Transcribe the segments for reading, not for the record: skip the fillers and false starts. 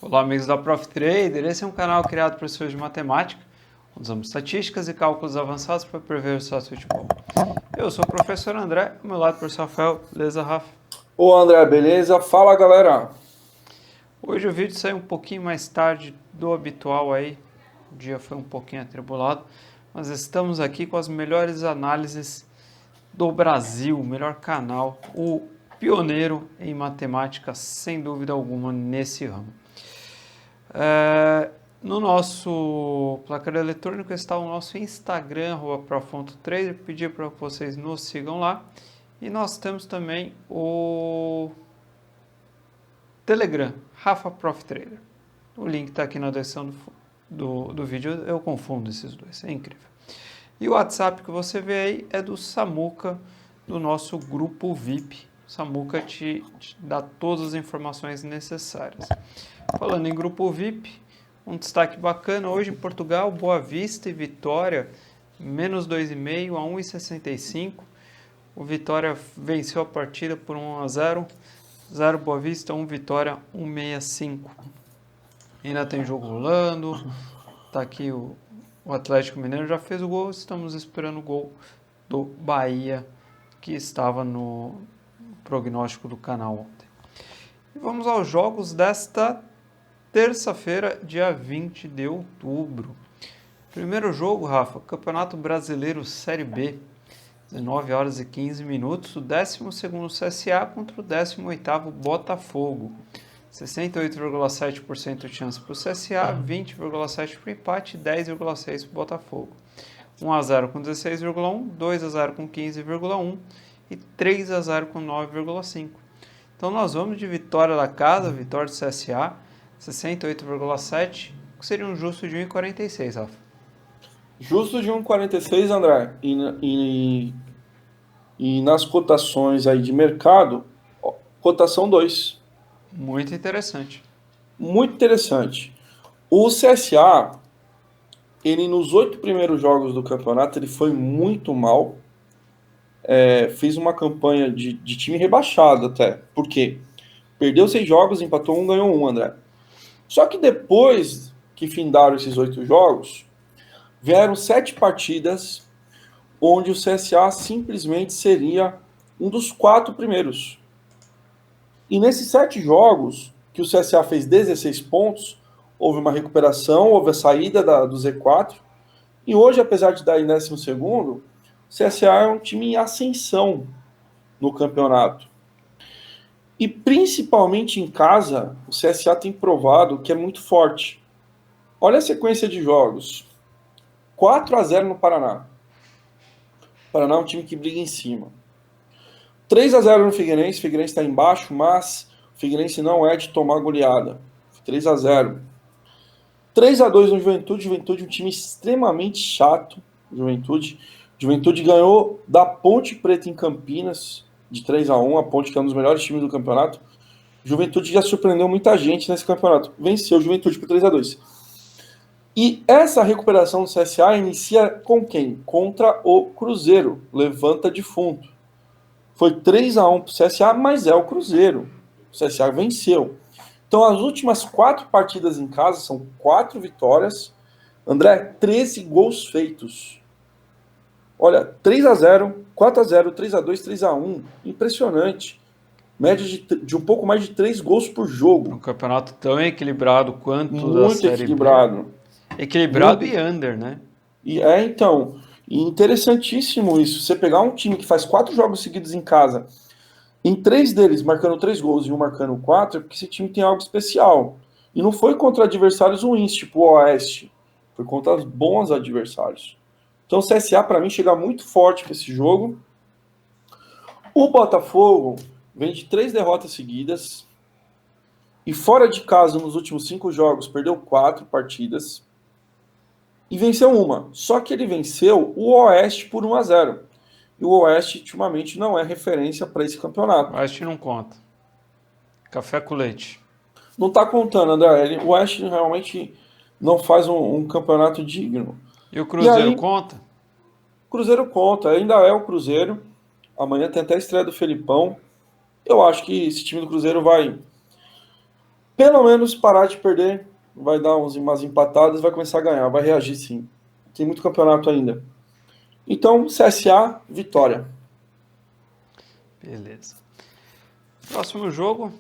Olá, amigos da Prof Trader. Esse é um canal criado para professores de matemática. Usamos estatísticas e cálculos avançados para prever o resultado do futebol. Eu sou o professor André, ao meu lado o professor Rafael. Beleza, Rafa? Ô André, beleza? Fala galera! Hoje o vídeo saiu um pouquinho mais tarde do habitual aí. O dia foi um pouquinho atribulado, mas estamos aqui com as melhores análises do Brasil, o melhor canal, o pioneiro em matemática, sem dúvida alguma, nesse ramo. No nosso placar eletrônico está o nosso Instagram, @prof.trader. Pedir para que vocês nos sigam lá. E nós temos também o Telegram, Rafa Prof Trader. O link está aqui na descrição do vídeo. Eu confundo esses dois, é incrível. E o WhatsApp que você vê aí é do Samuca, do nosso grupo VIP. O Samuca te dá todas as informações necessárias. Falando em grupo VIP, um destaque bacana hoje em Portugal: Boa Vista e Vitória, menos 2,5 a 1,65. O Vitória venceu a partida por 1-0. 0 Boa Vista, 1 Vitória, 1,65. Ainda tem jogo rolando. Tá aqui o Atlético Mineiro já fez o gol. Estamos esperando o gol do Bahia, que estava no prognóstico do canal ontem. E vamos aos jogos desta terça-feira, dia 20 de outubro. Primeiro jogo, Rafa, Campeonato Brasileiro Série B, 19 horas e 15 minutos, o 12º CSA contra o 18º Botafogo. 68,7% de chance para o CSA, 20,7% para o empate e 10,6% para o Botafogo. 1-0 com 16,1%, 2-0 com 15,1% e 3-0 com 9,5%. Então nós vamos de vitória da casa, vitória do CSA, 68,7%, que seria um justo de 1,46, Rafa. Justo de 1,46, André. E nas cotações aí de mercado, cotação 2. Muito interessante. Muito interessante. O CSA, ele nos 8 primeiros jogos do campeonato, ele foi muito mal. Fez uma campanha de time rebaixado até. Por quê? Perdeu 6 jogos, empatou 1, ganhou 1, André. Só que depois que findaram esses 8 jogos, vieram 7 partidas onde o CSA simplesmente seria um dos 4 primeiros. E nesses 7 jogos, que o CSA fez 16 pontos, houve uma recuperação, houve a saída do Z4, e hoje, apesar de dar em 12º, o CSA é um time em ascensão no campeonato. E principalmente em casa, o CSA tem provado que é muito forte. Olha a sequência de jogos. 4-0 no Paraná. O Paraná é um time que briga em cima. 3-0 no Figueirense. O Figueirense está embaixo, mas o Figueirense não é de tomar goleada. 3-0. 3-2 no Juventude. Juventude é um time extremamente chato. Juventude ganhou da Ponte Preta em Campinas de 3-1. A Ponte, que é um dos melhores times do campeonato. Juventude já surpreendeu muita gente nesse campeonato. Venceu o Juventude por 3-2. E essa recuperação do CSA inicia com quem? Contra o Cruzeiro. Levanta defunto. Foi 3-1 para o CSA, mas é o Cruzeiro. O CSA venceu. Então, as últimas 4 partidas em casa são 4 vitórias. André, 13 gols feitos. Olha, 3-0, 4-0, 3-2, 3-1. Impressionante. Média de um pouco mais de 3 gols por jogo. Um campeonato tão equilibrado quanto da Muito Série equilibrado. B. Equilibrado Muito. e under, né? E então, interessantíssimo isso. Você pegar um time que faz 4 jogos seguidos em casa, em 3 deles marcando 3 gols e um marcando 4, é porque esse time tem algo especial. E não foi contra adversários ruins, tipo o Oeste. Foi contra bons adversários. Então o CSA, para mim, chega muito forte para esse jogo. O Botafogo vem de 3 derrotas seguidas. E fora de casa, nos últimos 5 jogos, perdeu 4 partidas. E venceu uma. Só que ele venceu o Oeste por 1-0. E o Oeste, ultimamente, não é referência para esse campeonato. O Oeste não conta. Café com leite. Não está contando, André. O Oeste realmente não faz um campeonato digno. E o E Cruzeiro aí, conta? o Cruzeiro conta. Ainda é o Cruzeiro. Amanhã tem até a estreia do Felipão. Eu acho que esse time do Cruzeiro vai Pelo menos parar de perder, vai dar umas empatadas, vai começar a ganhar, vai reagir sim. Tem muito campeonato ainda. Então, CSA, vitória. Beleza. Próximo jogo,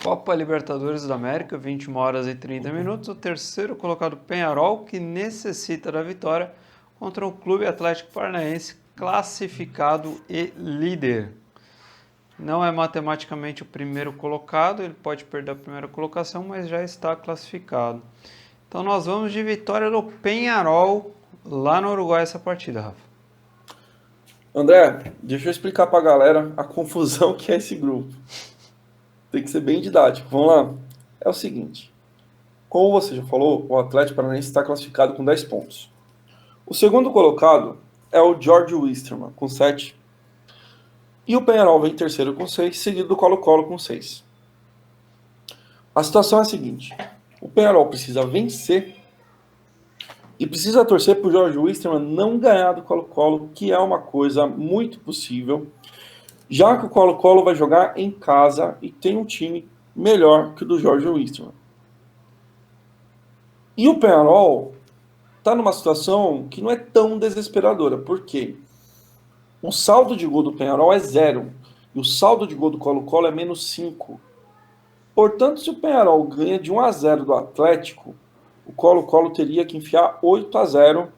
Copa Libertadores da América, 21 horas e 30 minutos. O terceiro colocado Peñarol, que necessita da vitória contra o Clube Atlético Paranaense, classificado e líder. Não é matematicamente o primeiro colocado, ele pode perder a primeira colocação, mas já está classificado. Então nós vamos de vitória do Peñarol lá no Uruguai essa partida, Rafa. André, deixa eu explicar pra galera a confusão que é esse grupo. Tem que ser bem didático. Vamos lá. É o seguinte. Como você já falou, o Atlético Paranaense está classificado com 10 pontos. O segundo colocado é o George Wisterman, com 7. E o Peñarol vem em terceiro com 6, seguido do Colo-Colo com 6. A situação é a seguinte. O Peñarol precisa vencer e precisa torcer para o George Wisterman não ganhar do Colo-Colo, que é uma coisa muito possível, já que o Colo-Colo vai jogar em casa e tem um time melhor que o do George Wisterman. E o Peñarol está numa situação que não é tão desesperadora, porque o saldo de gol do Peñarol é 0 e o saldo de gol do Colo-Colo é -5. Portanto, se o Peñarol ganha de 1-0 do Atlético, o Colo-Colo teria que enfiar 8-0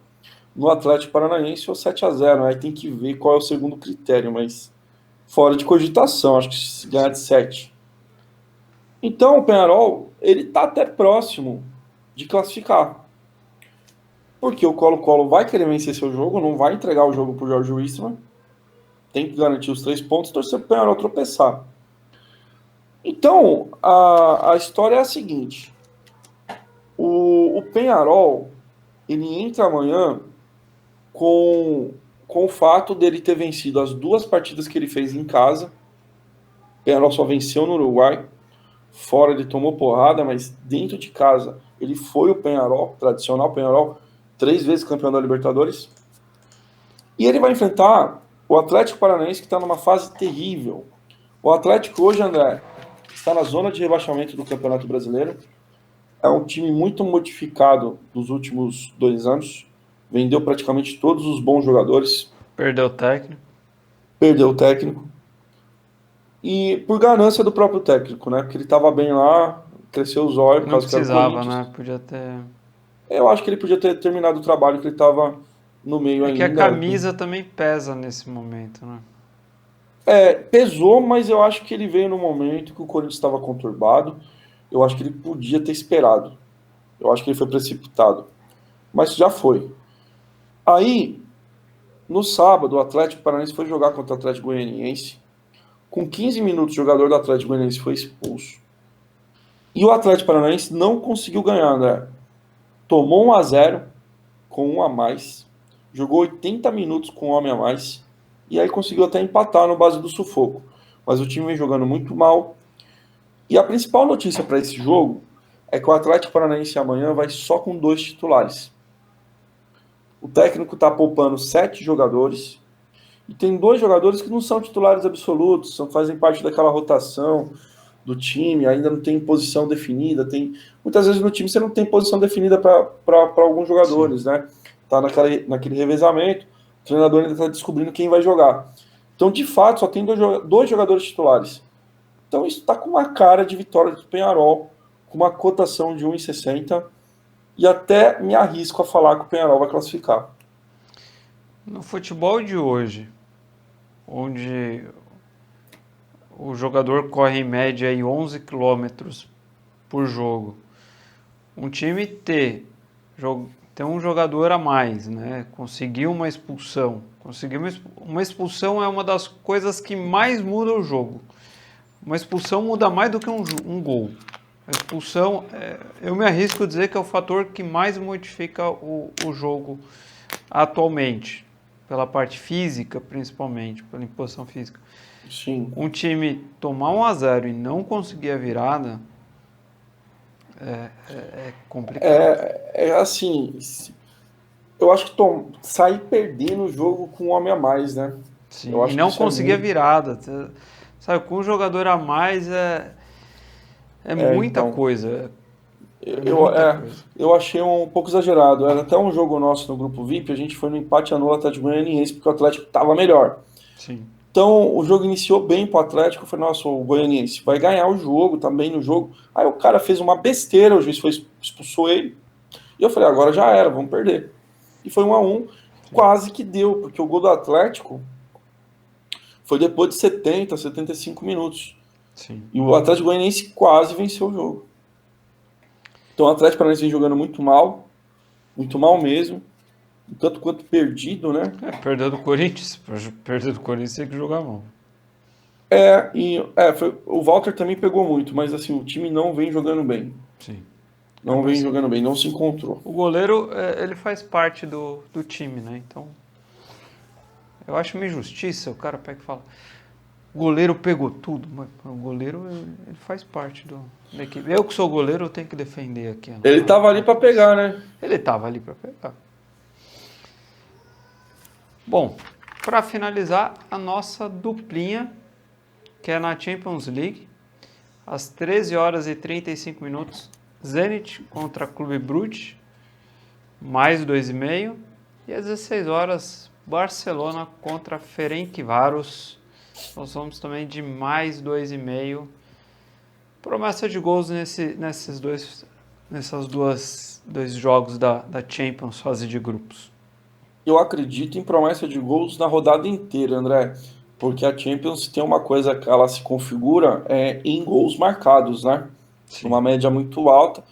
no Atlético Paranaense ou 7-0. Aí tem que ver qual é o segundo critério, mas fora de cogitação, acho que se ganhar de 7. Então o Peñarol, ele tá até próximo de classificar. Porque o Colo-Colo vai querer vencer seu jogo, não vai entregar o jogo pro George Wisterman. Tem que garantir os 3 pontos e torcer pro Peñarol tropeçar. Então, a história é a seguinte. O Peñarol, ele entra amanhã com o fato dele ter vencido as 2 partidas que ele fez em casa. O Peñarol só venceu no Uruguai. Fora ele tomou porrada, mas dentro de casa ele foi o Peñarol, tradicional Peñarol, 3 vezes campeão da Libertadores. E ele vai enfrentar o Atlético Paranaense, que está numa fase terrível. O Atlético hoje, André, está na zona de rebaixamento do Campeonato Brasileiro. É um time muito modificado dos últimos 2 anos. Vendeu praticamente todos os bons jogadores. Perdeu o técnico. Perdeu o técnico. E por ganância do próprio técnico, né? Porque ele estava bem lá, cresceu os olhos. Não precisava, né? Podia ter... Eu acho que ele podia ter terminado o trabalho, que ele estava no meio ainda. É que a camisa também pesa nesse momento, né? Pesou, mas eu acho que ele veio no momento que o Corinthians estava conturbado. Eu acho que ele podia ter esperado. Eu acho que ele foi precipitado. Mas já foi. Aí, no sábado, o Atlético Paranaense foi jogar contra o Atlético Goianiense. Com 15 minutos, o jogador do Atlético Goianiense foi expulso. E o Atlético Paranaense não conseguiu ganhar, né? Tomou 1-0 com 1 a mais. Jogou 80 minutos com 1 homem a mais. E aí conseguiu até empatar no base do sufoco. Mas o time vem jogando muito mal. E a principal notícia para esse jogo é que o Atlético Paranaense amanhã vai só com 2 titulares. O técnico está poupando 7 jogadores. E tem 2 jogadores que não são titulares absolutos, fazem parte daquela rotação do time, ainda não tem posição definida. Muitas vezes no time você não tem posição definida para alguns jogadores, né? Tá naquele revezamento, o treinador ainda está descobrindo quem vai jogar. Então, de fato, só tem 2 jogadores titulares. Então, isso está com uma cara de vitória do Peñarol, com uma cotação de 1,60, e até me arrisco a falar que o Peñarol vai classificar. No futebol de hoje, onde o jogador corre em média aí 11 km por jogo, um time ter um jogador a mais, né? Conseguir uma expulsão. Uma expulsão é uma das coisas que mais muda o jogo. Uma expulsão muda mais do que um gol. A expulsão, eu me arrisco a dizer que é o fator que mais modifica o jogo atualmente, pela parte física, principalmente, pela imposição física. Sim. Um time tomar 1-0 e não conseguir a virada é complicado. Assim, eu acho que sair perdendo o jogo com um homem a mais, né? Sim, eu acho e não que conseguir a virada. Sabe, com um jogador a mais É muita Então, coisa. É eu, muita é, coisa. eu achei um pouco exagerado. Era até um jogo nosso no grupo VIP, a gente foi no empate anula Atlético Goianiense, porque o Atlético estava melhor. Sim. Então, o jogo iniciou bem pro Atlético, eu falei, nossa, o Goianiense vai ganhar o jogo, tá bem no jogo. Aí o cara fez uma besteira, o juiz expulsou ele, e eu falei, agora já era, vamos perder. E foi 1-1, Sim. quase que deu, porque o gol do Atlético foi depois de 70, 75 minutos. Sim. E o Atlético Goianiense quase venceu o jogo. Então o Atlético Paranaense vem jogando muito mal mesmo, tanto quanto perdido, né? Perdeu do Corinthians. Pra perder do Corinthians tem que jogar mal. O Walter também pegou muito, mas assim, o time não vem jogando bem. Sim. Não vem Mas jogando bem, não se encontrou. o goleiro, ele faz parte do time, né? Então, eu acho uma injustiça. O cara pega e fala, o goleiro pegou tudo, mas o goleiro, ele faz parte da equipe. Eu que sou goleiro, eu tenho que defender aqui. Ele tava ali para pegar, né? Ele estava ali para pegar. Bom, para finalizar, a nossa duplinha, que é na Champions League, às 13 horas e 35 minutos, Zenit contra Clube Brugge, mais 2,5. E às 16 horas, Barcelona contra Ferencváros. Nós vamos também de mais 2,5. Promessa de gols nesses dois jogos da Champions, fase de grupos. Eu acredito em promessa de gols na rodada inteira, André. Porque a Champions tem uma coisa que ela se configura em gols marcados, né? Sim. Numa média muito alta,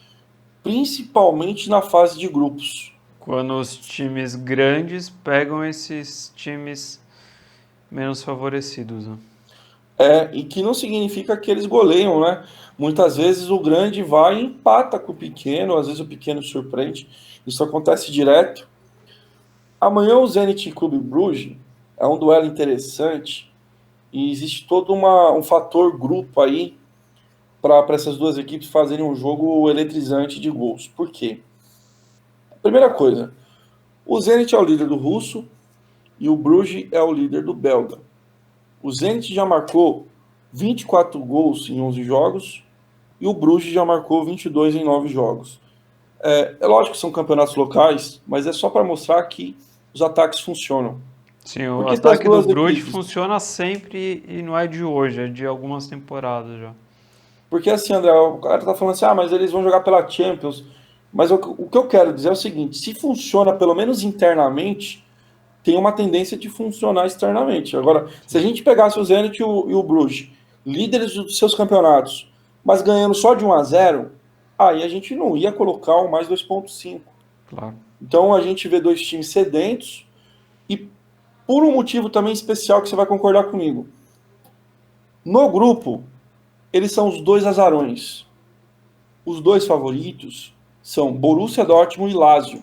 principalmente na fase de grupos. Quando os times grandes pegam esses times menos favorecidos, né? E que não significa que eles goleiam, né? Muitas vezes o grande vai e empata com o pequeno, às vezes o pequeno surpreende. Isso acontece direto. Amanhã o Zenit e Clube Brugge é um duelo interessante e existe todo um fator grupo aí para essas duas equipes fazerem um jogo eletrizante de gols. Por quê? Primeira coisa, o Zenit é o líder do russo e o Brugge é o líder do belga. O Zenit já marcou 24 gols em 11 jogos e o Brugge já marcou 22 em 9 jogos. É lógico que são campeonatos locais, mas é só para mostrar que os ataques funcionam. Sim, o Porque se as ataque do duas Brugge equipes. funciona sempre e não é de hoje, é de algumas temporadas já. Porque assim, André, o cara tá falando assim, mas eles vão jogar pela Champions. Mas o que eu quero dizer é o seguinte: se funciona pelo menos internamente, tem uma tendência de funcionar externamente. Agora, se a gente pegasse o Zenit e o Bruges, líderes dos seus campeonatos, mas ganhando só de 1-0, aí a gente não ia colocar o mais 2,5. Claro. Então a gente vê dois times sedentos e por um motivo também especial que você vai concordar comigo. No grupo, eles são os dois azarões. Os dois favoritos são Borussia Dortmund e Lazio.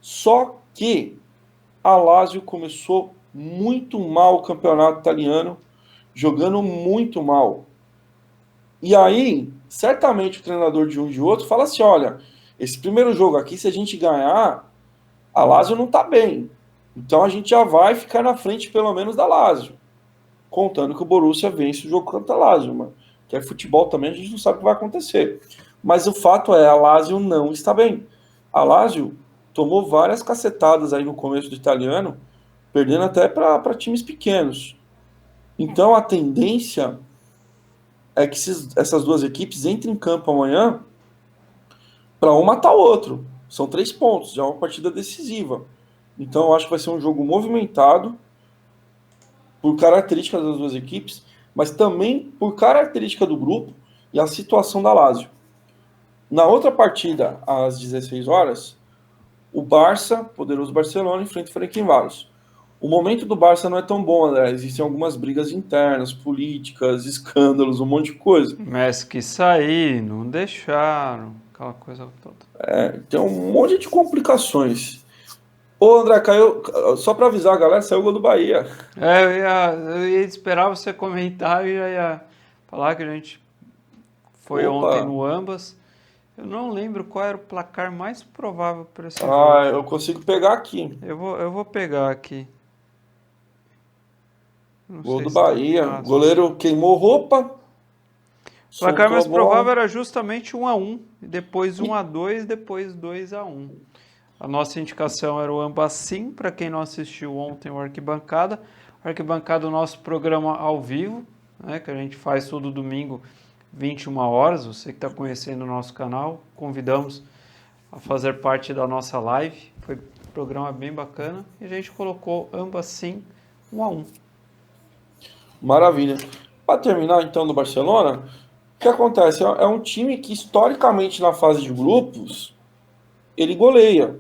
Só que a Lazio começou muito mal o campeonato italiano, jogando muito mal. E aí, certamente o treinador de um e de outro fala assim, olha, esse primeiro jogo aqui, se a gente ganhar, a Lazio não tá bem. Então a gente já vai ficar na frente pelo menos da Lazio. Contando que o Borussia vence o jogo contra a Lazio, mano. Que é futebol também, a gente não sabe o que vai acontecer. Mas o fato é, a Lazio não está bem. A Lazio tomou várias cacetadas aí no começo do italiano, perdendo até para times pequenos. Então a tendência é que essas duas equipes entrem em campo amanhã para um matar o outro. São 3 pontos, já é uma partida decisiva. Então eu acho que vai ser um jogo movimentado por características das duas equipes, mas também por característica do grupo e a situação da Lazio. Na outra partida, às 16 horas, o Barça, poderoso Barcelona, enfrenta o Ferencváros. O momento do Barça não é tão bom, André. Existem algumas brigas internas, políticas, escândalos, um monte de coisa. Messi quis sair, não deixaram, aquela coisa toda. Tem um monte de complicações. Ô, André, caiu. Só para avisar a galera, saiu o gol do Bahia. Eu ia esperar você comentar e já ia falar que a gente foi ontem Opa! no Ambas. Eu não lembro qual era o placar mais provável para esse jogo. Eu consigo pegar aqui. Eu vou pegar aqui. Não Gol sei do se tá Bahia. O fácil. goleiro queimou roupa. O placar mais bom. provável era justamente 1-1, depois 1-2, depois 2-1. A nossa indicação era o ambas sim, para quem não assistiu ontem o Arquibancada. O Arquibancada é o nosso programa ao vivo, né, que a gente faz todo domingo, 21 horas. Você que está conhecendo o nosso canal, convidamos a fazer parte da nossa live. Foi um programa bem bacana e a gente colocou ambas sim, 1-1. Maravilha. Para terminar, então, do Barcelona, o que acontece? É um time que, historicamente, na fase de grupos, ele goleia.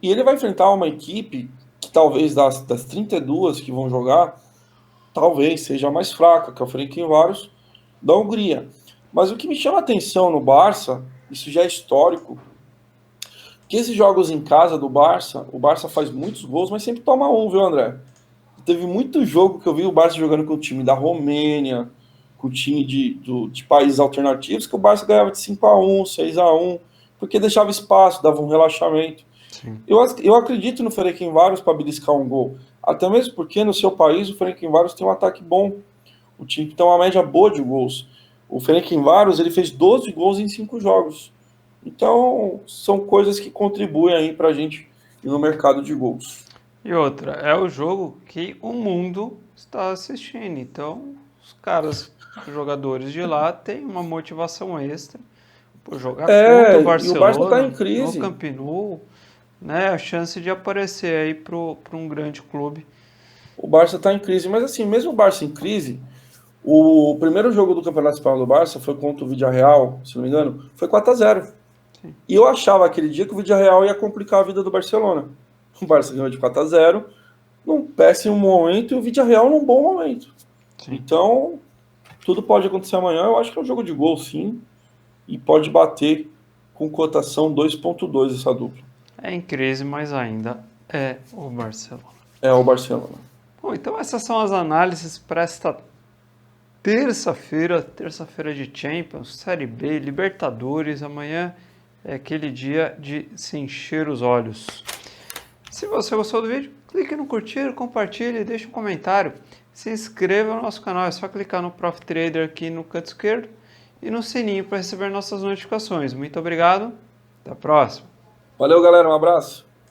E ele vai enfrentar uma equipe que talvez das 32 que vão jogar, talvez seja a mais fraca, que é o Ferencváros da Hungria. Mas o que me chama a atenção no Barça, isso já é histórico, que esses jogos em casa do Barça, o Barça faz muitos gols, mas sempre toma um, viu, André? Teve muito jogo que eu vi o Barça jogando com o time da Romênia, com o time de países alternativos, que o Barça ganhava de 5-1, 6-1, porque deixava espaço, dava um relaxamento. Sim. Eu acredito no Ferencváros para beliscar um gol. Até mesmo porque no seu país o Ferencváros tem um ataque bom. O time tem uma média boa de gols. O Ferencváros ele fez 12 gols em 5 jogos. Então são coisas que contribuem aí para a gente ir no mercado de gols. E outra, é o jogo que o mundo está assistindo. Então, os caras, os jogadores de lá, têm uma motivação extra por jogar contra o E o Barça está Barcelona em no crise. Camp Nou, né? A chance de aparecer aí para um grande clube. O Barça está em crise, mas assim, mesmo o Barça em crise, o primeiro jogo do Campeonato Espanhol do Barça foi contra o Villarreal, se não me engano, foi 4-0. Sim. E eu achava aquele dia que o Villarreal ia complicar a vida do Barcelona. O Barça ganhou de 4-0, num péssimo momento, e o Villarreal num bom momento. Sim. Então, tudo pode acontecer amanhã. Eu acho que é um jogo de gol, sim, e pode bater com cotação 2.2 essa dupla. É em crise, mas ainda é o Barcelona. É o Barcelona. Bom, então essas são as análises para esta terça-feira de Champions, Série B, Libertadores. Amanhã é aquele dia de se encher os olhos. Se você gostou do vídeo, clique no curtir, compartilhe, deixe um comentário. Se inscreva no nosso canal, é só clicar no Prof Trader aqui no canto esquerdo e no sininho para receber nossas notificações. Muito obrigado, até a próxima. Valeu, galera. Um abraço.